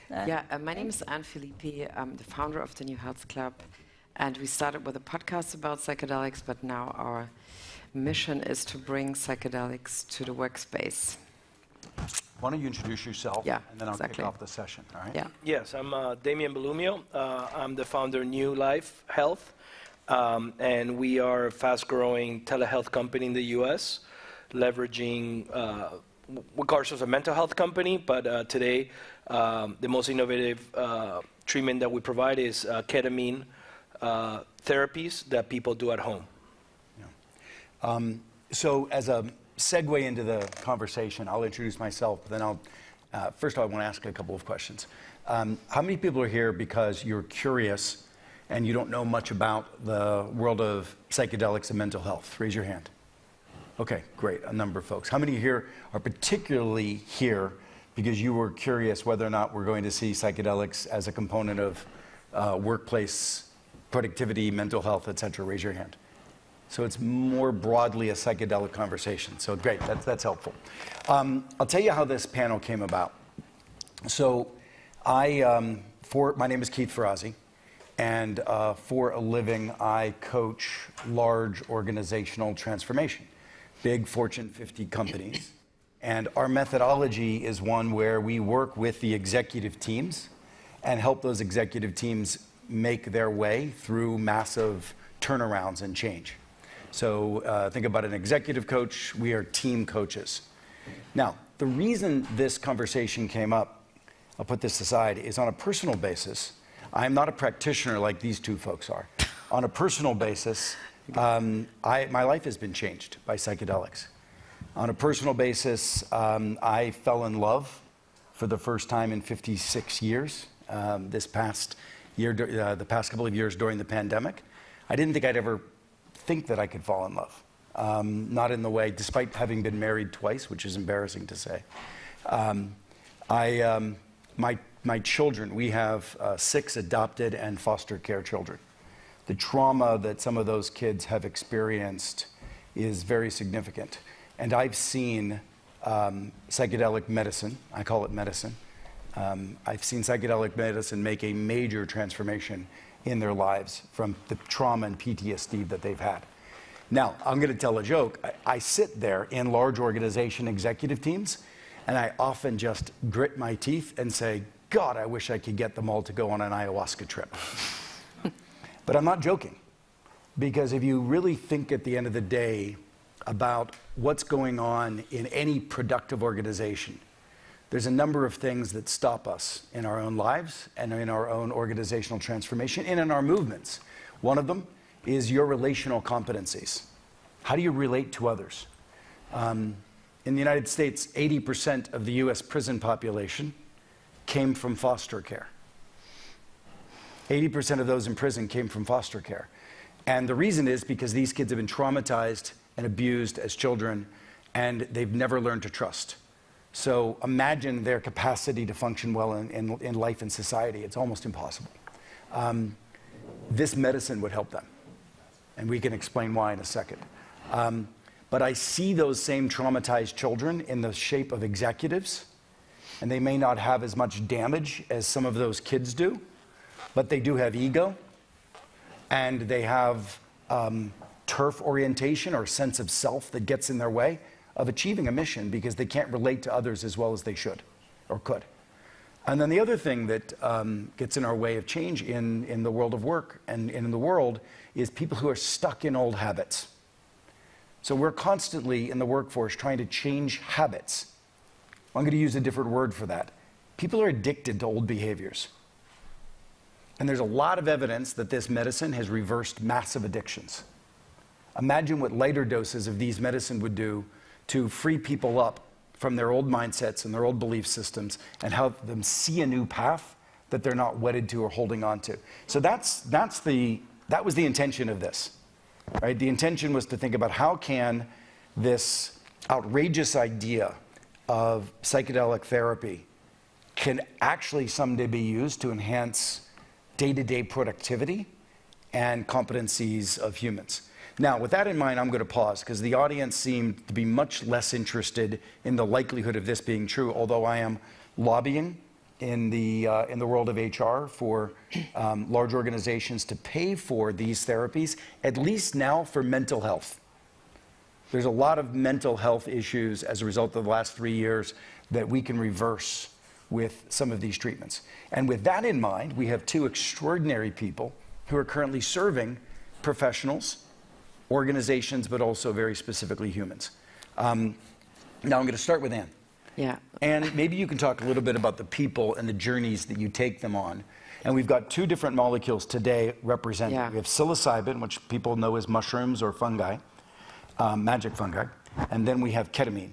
My name is Philippi. I'm the founder of the NUE Health Club, and we started with a podcast about psychedelics, but now our mission is to bring psychedelics to the workspace. Why don't you introduce yourself, and then I'll kick off the session, all right? Yeah. Yes, I'm Demian Bellumio. I'm the founder of NUE Life Health, and we are a fast-growing telehealth company in the U.S., leveraging, we call ourselves a mental health company, but today the most innovative treatment that we provide is ketamine therapies that people do at home. Yeah. So as a segue into the conversation, I'll introduce myself, but then first of all, I want to ask a couple of questions. How many people are here because you're curious and you don't know much about the world of psychedelics and mental health? Raise your hand. Okay, great, a number of folks. How many here are particularly here because you were curious whether or not we're going to see psychedelics as a component of workplace productivity, mental health, et cetera? Raise your hand. So it's more broadly a psychedelic conversation. So great, that's helpful. I'll tell you how this panel came about. So my name is Keith Ferrazzi, and for a living, I coach large organizational transformation, big Fortune 50 companies. And our methodology is one where we work with the executive teams and help those executive teams make their way through massive turnarounds and change. So think about an executive coach. We are team coaches. Now, the reason this conversation came up, I'll put this aside, is on a personal basis. I'm not a practitioner like these two folks are. On a personal basis, my life has been changed by psychedelics. On a personal basis, I fell in love for the first time in 56 years, this past year, the past couple of years during the pandemic. I didn't think I'd ever think that I could fall in love. Not in the way, despite having been married twice, which is embarrassing to say. My children, we have 6 adopted and foster care children. The trauma that some of those kids have experienced is very significant. And I've seen psychedelic medicine, I call it medicine. I've seen psychedelic medicine make a major transformation in their lives from the trauma and PTSD that they've had. Now, I'm going to tell a joke. I sit there in large organization executive teams, and I often just grit my teeth and say, God, I wish I could get them all to go on an ayahuasca trip. But I'm not joking, because if you really think at the end of the day about what's going on in any productive organization, there's a number of things that stop us in our own lives and in our own organizational transformation and in our movements. One of them is your relational competencies. How do you relate to others? In the United States, 80% of the US prison population came from foster care. 80% of those in prison came from foster care. And the reason is because these kids have been traumatized and abused as children, and they've never learned to trust. So imagine their capacity to function well in life and society. It's almost impossible. This medicine would help them, and we can explain why in a second. But I see those same traumatized children in the shape of executives, and they may not have as much damage as some of those kids do, but they do have ego, and they have turf orientation or sense of self that gets in their way of achieving a mission because they can't relate to others as well as they should or could. And then the other thing that gets in our way of change in the world of work and in the world is people who are stuck in old habits. So we're constantly in the workforce trying to change habits. I'm going to use a different word for that. People are addicted to old behaviors. And there's a lot of evidence that this medicine has reversed massive addictions. Imagine what lighter doses of these medicine would do to free people up from their old mindsets and their old belief systems and help them see a new path that they're not wedded to or holding on to. So that was the intention of this, right? The intention was to think about how can this outrageous idea of psychedelic therapy can actually someday be used to enhance day-to-day productivity and competencies of humans. Now, with that in mind, I'm going to pause because the audience seemed to be much less interested in the likelihood of this being true, although I am lobbying in the world of HR for large organizations to pay for these therapies, at least now for mental health. There's a lot of mental health issues as a result of the last 3 years that we can reverse with some of these treatments. And with that in mind, we have two extraordinary people who are currently serving professionals, organizations, but also very specifically humans. Now I'm going to start with Anne. Yeah. And maybe you can talk a little bit about the people and the journeys that you take them on. And we've got two different molecules today represented. Yeah. We have psilocybin, which people know as mushrooms or fungi, magic fungi. And then we have ketamine.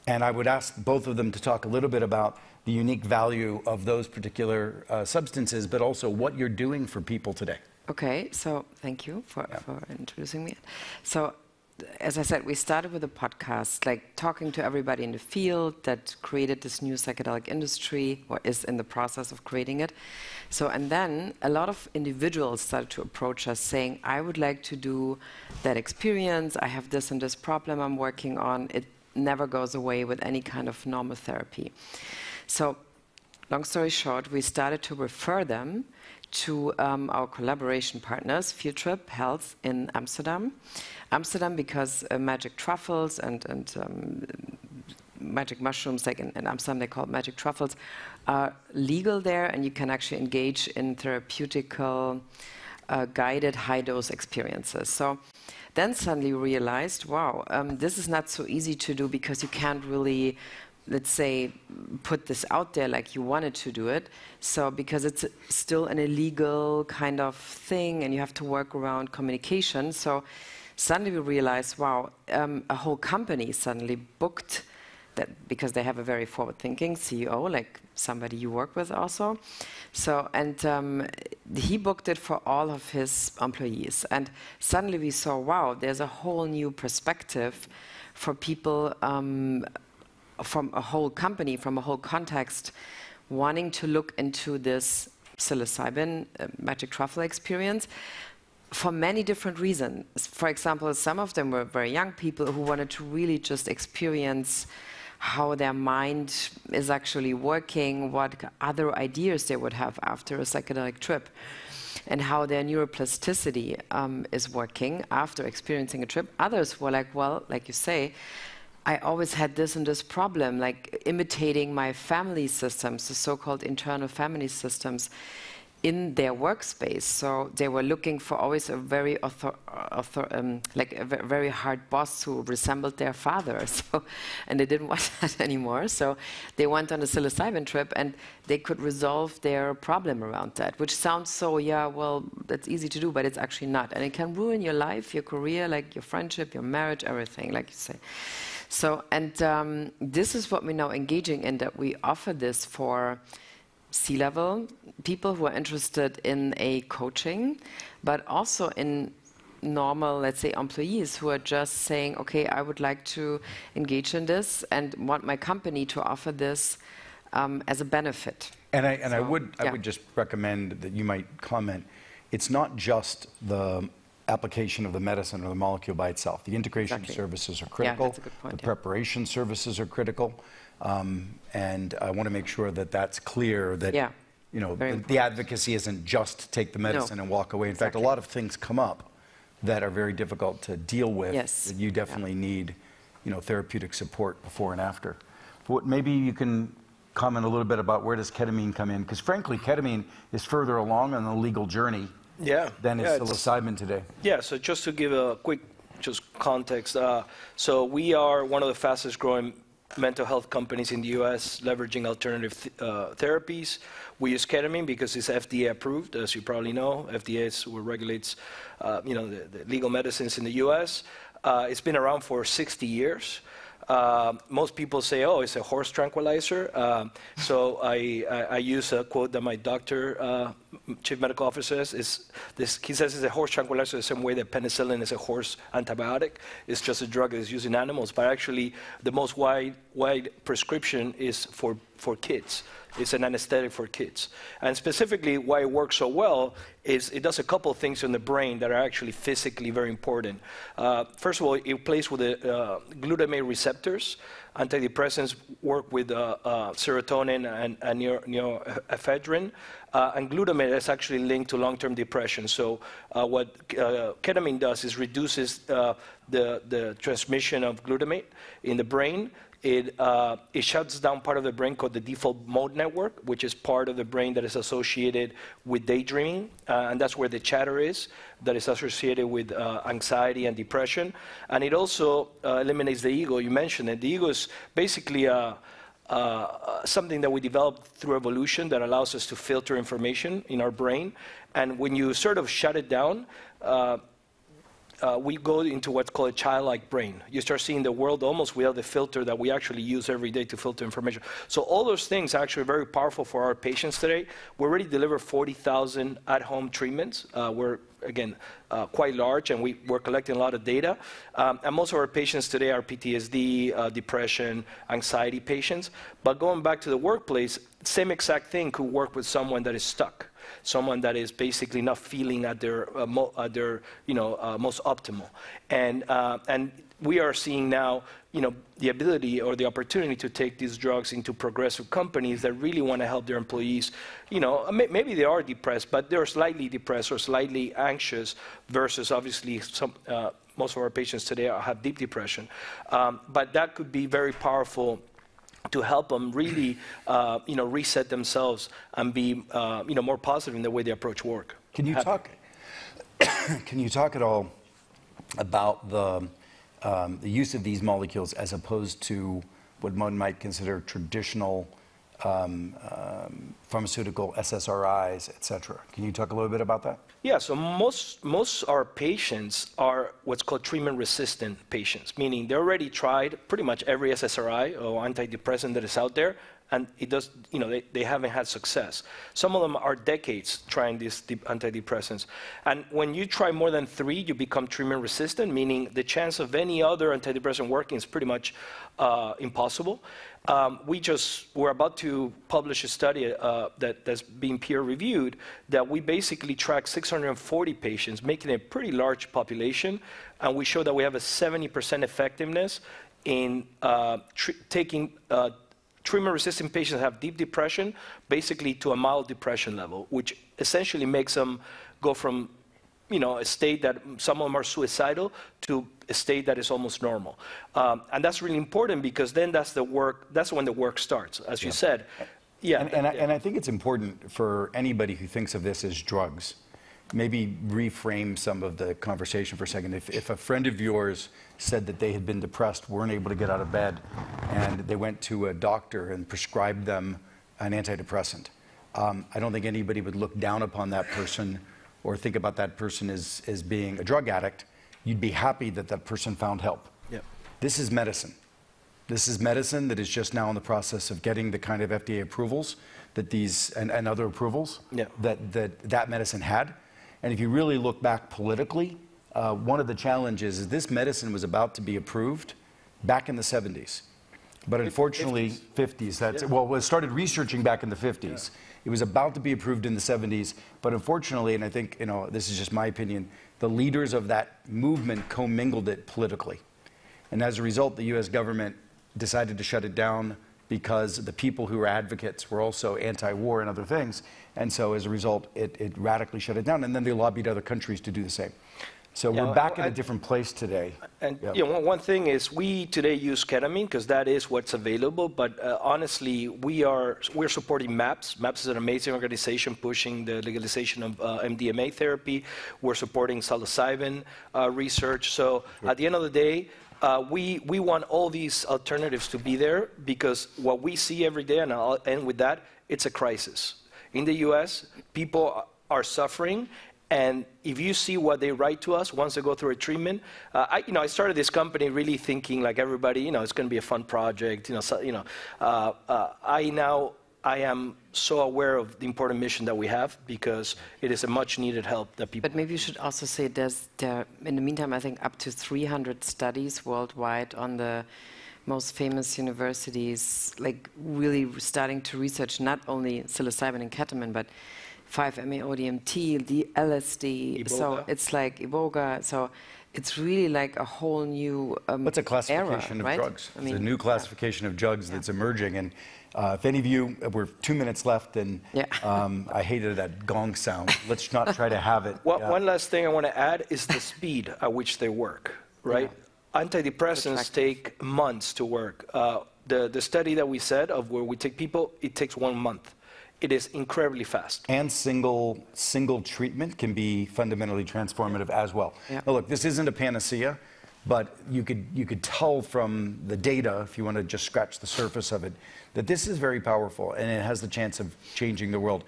And I would ask both of them to talk a little bit about the unique value of those particular substances, but also what you're doing for people today. Okay, so thank you for introducing me. So, as I said, we started with a podcast, like talking to everybody in the field that created this new psychedelic industry, or is in the process of creating it. So, and then a lot of individuals started to approach us saying, I would like to do that experience, I have this and this problem I'm working on, it never goes away with any kind of normal therapy. So, long story short, we started to refer them to our collaboration partners, Field Trip Health in Amsterdam. Amsterdam because magic truffles and magic mushrooms, like in Amsterdam they call it magic truffles, are legal there, and you can actually engage in therapeutical guided high-dose experiences. So then suddenly we realized, wow, this is not so easy to do because you can't really, let's say, put this out there like you wanted to do it. So because it's still an illegal kind of thing and you have to work around communication. So suddenly we realized, wow, a whole company suddenly booked that because they have a very forward-thinking CEO, like somebody you work with also. So, and he booked it for all of his employees. And suddenly we saw, wow, there's a whole new perspective for people from a whole company, from a whole context, wanting to look into this psilocybin magic truffle experience for many different reasons. For example, some of them were very young people who wanted to really just experience how their mind is actually working, what other ideas they would have after a psychedelic trip, and how their neuroplasticity is working after experiencing a trip. Others were like, well, like you say, I always had this and this problem, like imitating my family systems, the so-called internal family systems, in their workspace. So they were looking for always a very very hard boss who resembled their father. So, and they didn't want that anymore. So they went on a psilocybin trip and they could resolve their problem around that, which sounds so, yeah, well, that's easy to do, but it's actually not. And it can ruin your life, your career, like your friendship, your marriage, everything, like you say. So, and this is what we're now engaging in, that we offer this for C-level people who are interested in a coaching, but also in normal, let's say, employees who are just saying, okay, I would like to engage in this and want my company to offer this as a benefit. And I would just recommend that you might comment, it's not just the application of the medicine or the molecule by itself. The integration services are critical. Yeah, that's a good point, the preparation services are critical. And I want to make sure that that's clear, that you know, the advocacy isn't just take the medicine and walk away. In fact, a lot of things come up that are very difficult to deal with. That you definitely need, you know, therapeutic support before and after. But maybe you can comment a little bit about where does ketamine come in? Because frankly, ketamine is further along on the legal journey than is psilocybin today. Yeah, so just to give a quick context, so we are one of the fastest growing mental health companies in the US leveraging alternative therapies. We use ketamine because it's FDA approved, as you probably know. FDA is what regulates you know, the legal medicines in the US. It's been around for 60 years. Most people say, oh, it's a horse tranquilizer. So I use a quote that my doctor, chief medical officer says, he says it's a horse tranquilizer the same way that penicillin is a horse antibiotic. It's just a drug that is used in animals, but actually the most wide prescription is for kids. It's an anesthetic for kids. And specifically why it works so well is it does a couple of things in the brain that are actually physically very important. First of all, it plays with the glutamate receptors. Antidepressants work with serotonin and neuroephedrine, and glutamate is actually linked to long-term depression. So what ketamine does is reduces the transmission of glutamate in the brain. It shuts down part of the brain called the default mode network, which is part of the brain that is associated with daydreaming, and that's where the chatter is, that is associated with anxiety and depression. And it also eliminates the ego. You mentioned it. The ego is basically something that we developed through evolution that allows us to filter information in our brain. And when you sort of shut it down, we go into what's called a childlike brain. You start seeing the world almost without the filter that we actually use every day to filter information. So all those things are actually very powerful for our patients today. We already deliver 40,000 at-home treatments. We're, again, quite large, and we're collecting a lot of data. And most of our patients today are PTSD, depression, anxiety patients. But going back to the workplace, same exact thing could work with someone that is stuck. Someone that is basically not feeling at their most optimal, and we are seeing now, the ability or the opportunity to take these drugs into progressive companies that really want to help their employees. Maybe they are depressed, but they're slightly depressed or slightly anxious versus obviously most of our patients today have deep depression, but that could be very powerful to help them really, reset themselves and be, more positive in the way they approach work. Can you talk? Can you talk at all about the use of these molecules as opposed to what one might consider traditional pharmaceutical SSRIs, et cetera? Can you talk a little bit about that? Yeah, so most our patients are what's called treatment-resistant patients, meaning they already tried pretty much every SSRI or antidepressant that is out there, and it does, they haven't had success. Some of them are decades trying these antidepressants. And when you try more than 3, you become treatment-resistant, meaning the chance of any other antidepressant working is pretty much impossible. We're about to publish a study that's being peer-reviewed that we basically track 640 patients, making a pretty large population, and we show that we have a 70% effectiveness in taking treatment-resistant patients that have deep depression, basically to a mild depression level, which essentially makes them go from a state that some of them are suicidal to a state that is almost normal. And that's really important because then that's when the work starts, as you said. Yeah. And I think it's important for anybody who thinks of this as drugs, maybe reframe some of the conversation for a second. If a friend of yours said that they had been depressed, weren't able to get out of bed, and they went to a doctor and prescribed them an antidepressant, I don't think anybody would look down upon that person or think about that person as being a drug addict. You'd be happy that that person found help. Yep. This is medicine. This is medicine that is just now in the process of getting the kind of FDA approvals that these and other approvals that medicine had. And if you really look back politically, one of the challenges is this medicine was about to be approved back in the 70s. But unfortunately, 50s, well, it started researching back in the 50s. Yeah. It was about to be approved in the 70s, but unfortunately, and I think, this is just my opinion, the leaders of that movement commingled it politically. And as a result, the US government decided to shut it down because the people who were advocates were also anti-war and other things. And so as a result, it radically shut it down. And then they lobbied other countries to do the same. So we're back in a different place today. And one thing is we today use ketamine because that is what's available. But honestly, we're supporting MAPS. MAPS is an amazing organization pushing the legalization of MDMA therapy. We're supporting psilocybin research. So at the end of the day, we want all these alternatives to be there because what we see every day, and I'll end with that, it's a crisis. In the US, people are suffering. And if you see what they write to us once they go through a treatment, I started this company really thinking like everybody, it's going to be a fun project. I am so aware of the important mission that we have because it is a much needed help that people. But maybe you should also say there in the meantime, I think up to 300 studies worldwide on the most famous universities, like really starting to research not only psilocybin and ketamine, but 5-MeO-DMT, the LSD. Iboga. So it's like Iboga. So it's really like a whole new What's a classification era, of right? drugs? I mean, It's a new classification of drugs that's emerging. And if any of you, we're 2 minutes left, and I hated that gong sound. Let's not try to have it. One last thing I want to add is the speed at which they work, right? Antidepressants take months to work. The study that we said of where we take people, it takes 1 month. It is incredibly fast. And single treatment can be fundamentally transformative as well. Yeah. Now look, this isn't a panacea, but you could tell from the data, if you want to just scratch the surface of it, that this is very powerful and it has the chance of changing the world.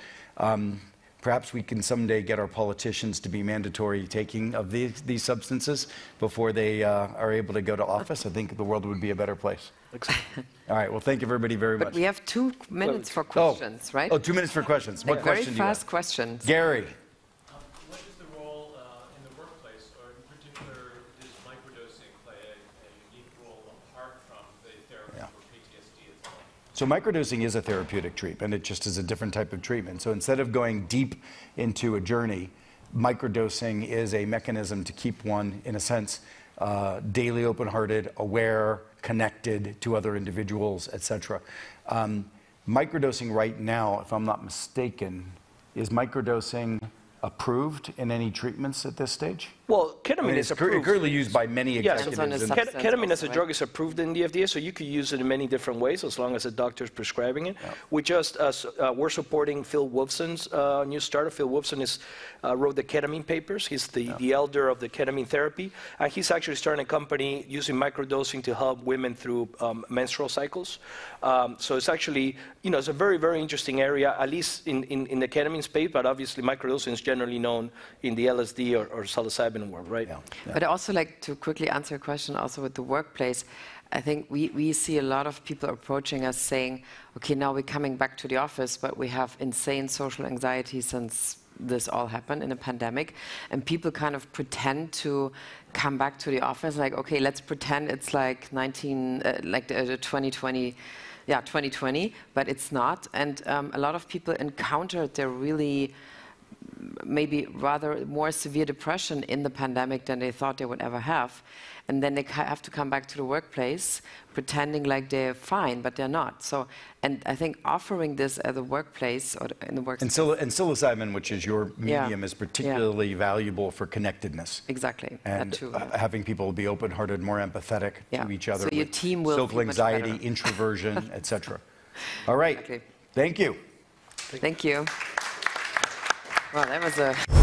Perhaps we can someday get our politicians to be mandatory taking of these substances before they are able to go to office. I think the world would be a better place. All right, well, thank you everybody very much. But we have 2 minutes for questions, right? Oh, 2 minutes for questions. What question do you have? Very fast questions. Gary. What is the role in the workplace, or in particular, does microdosing play a unique role apart from the therapy for PTSD itself? So microdosing is a therapeutic treatment. It just is a different type of treatment. So instead of going deep into a journey, microdosing is a mechanism to keep one, in a sense, daily open-hearted, aware, connected to other individuals, etc. Microdosing right now, if I'm not mistaken, is microdosing approved in any treatments at this stage? Well, ketamine is approved. Currently used by many Yes, executives. ketamine as a drug is approved in the FDA, so you could use it in many different ways as long as a doctor is prescribing it. Yeah. We're supporting Phil Wolfson's new startup. Phil Wolfson wrote the ketamine papers. He's the elder of the ketamine therapy. And he's actually starting a company using microdosing to help women through menstrual cycles. So it's actually, it's a very, very interesting area, at least in the ketamine space, but obviously microdosing is generally known in the LSD or psilocybin world, right? But I also like to quickly answer a question also with the workplace. I think we see a lot of people approaching us saying, okay, now we're coming back to the office, but we have insane social anxiety since this all happened in a pandemic. And people kind of pretend to come back to the office, like, okay, let's pretend it's like 2020. Yeah, 2020, but it's not. And a lot of people encountered their really maybe rather more severe depression in the pandemic than they thought they would ever have. And then they have to come back to the workplace pretending like they're fine, but they're not. So, and I think offering this at the workplace or in the workplace. And psilocybin, which is your medium, is particularly valuable for connectedness. Exactly. And that too, having people be open-hearted, more empathetic to each other. So your team will social anxiety, introversion, etc. All right. Thank you. Thank you. Well, that was a...